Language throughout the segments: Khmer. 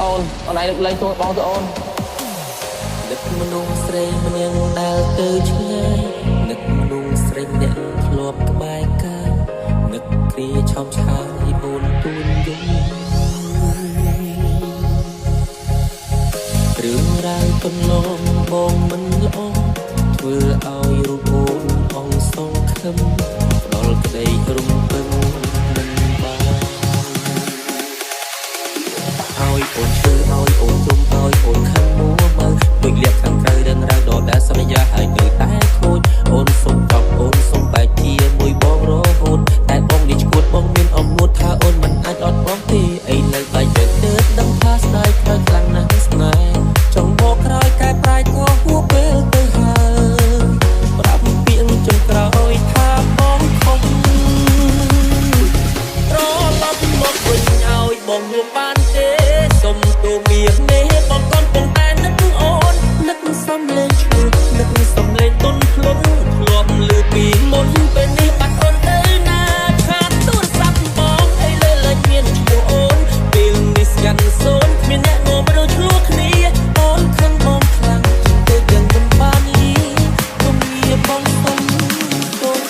អូនឯងលេងទួបងទៅអូននឹកមនុស្សស្រីម្នាក់ដែលទៅឆ្ងាយនឹកមនុស្សស្រីម្នាក់ធ្លាប់ក្បែរកាយនឹកគ្រាឆោមឆាយអូនទួនយំរឿងរ៉ាវកន្លងបងមិនល្អធ្វើឲ្យរូបអូនអងសងខឹមផ្ដល់ក្តីរំពឹងមិនបានឲ្យអូនឈឺឲ្យអូនទុំឲ្យអូនខឹងមួមើដូចលៀបខាងក្រៅរឿងរ៉ាវដដែលសន្យាឲ្យនៅតែខូចអូនសុំតបអូនសុំបែកជាមួយបងរហូតតែបងនេះឈួតបងមានអំនួតថាអូនមិនអាចអត់បងទេអីនៅបែកទៅដឹងថាស្ដាយក្រោយខ្លាំងណាស់ស្នេហ៍ចង់មកក្រោយកែប្រែក៏ហួពេលទៅហើយប្រាប់ពាក្យចុងក្រោយថាបងខំត្រឡប់មកវិញឲ្យបងលួងបានទេសុំទូមានមេបងកូនពងតែនឹកអូននឹកសំលេងឈ្លូនឹកសំលេងទុនភ្លុនធ្លាប់លឺពីមុនពេលនេះបាត់អូនទៅណាខាតទូរស័ព្ទបងឲ្យលើលេចមានឈ្មោះអូនពេលនេះស្កាន់សូនគ្មានអ្នកងំរើឆ្លោះគ្នាអូនខឹងបងខ្លាំងទៅយ៉ាងមិនបានលីគុំងារបងសុំកូន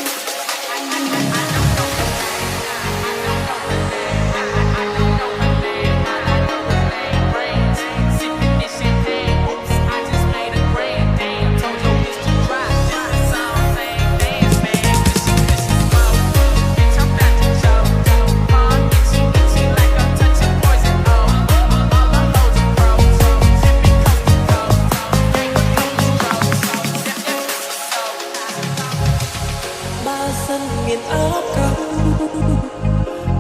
បើសិនមានឱកាស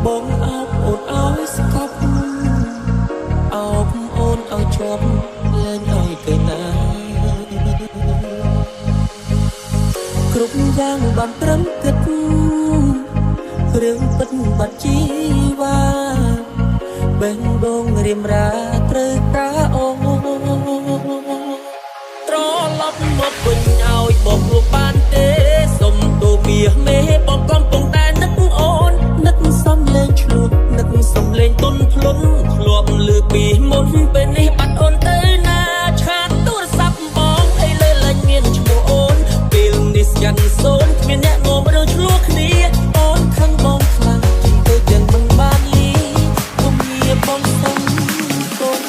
បងអោបអូនឲ្យស្កប់អោបអូនឲ្យជាប់លែងឲ្យទៅណាគ្រប់យ៉ាងបានត្រឹមគិតរឿងពិតបាត់ជីវ៉ាបេះដូងរៀមរាត្រូវការអូនត្រឡប់មកវិញឲ្យបងលួងបានទេសុំទូមាសមេបងកំពុងតែនឹកអូននឹកសំលេងឆ្លួតនឹកសំលេងទុនភ្លុនធ្លាប់លឺពីមុនពេលនេះបាត់អូនទៅណាឆាតទូរស័ព្ទបងឲ្យលើលេចមានឈ្មោះអូនពេលនេះស្កាន់សូនគ្មានអ្នកងំរើឆ្លោះគ្នាអូនខឹងបងខ្លាំងទៅយ៉ាងមិនបានលីគុំងារបងសុំកូន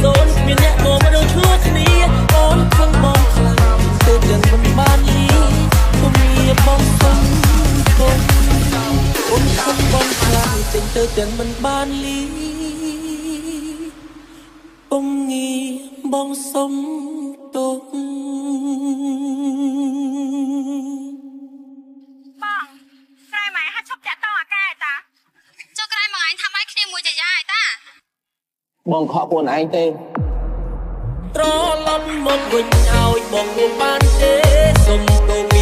សូនគ្មានអ្នកងំរើឆ្លោះគ្នាអូនខឹងបងខ្លាំងទៅយ៉ាងមិនបានលីគុំងារបងសុំកូនអូនខឹងបងខ្លាំងទៅយ៉ាងមិនបានលីគុំងារបងសុំទោសបងក្រែម៉ែហាត់ឈប់តាក់តងអាកែតាចុះក្រែមកឯងធ្វើឲ្យគ្នាមួយចាយ៉ាឯតាបងខកខ្លួនឯងទេត្រឡប់មកវិញឲ្យបងលួងបានទេសុំទូ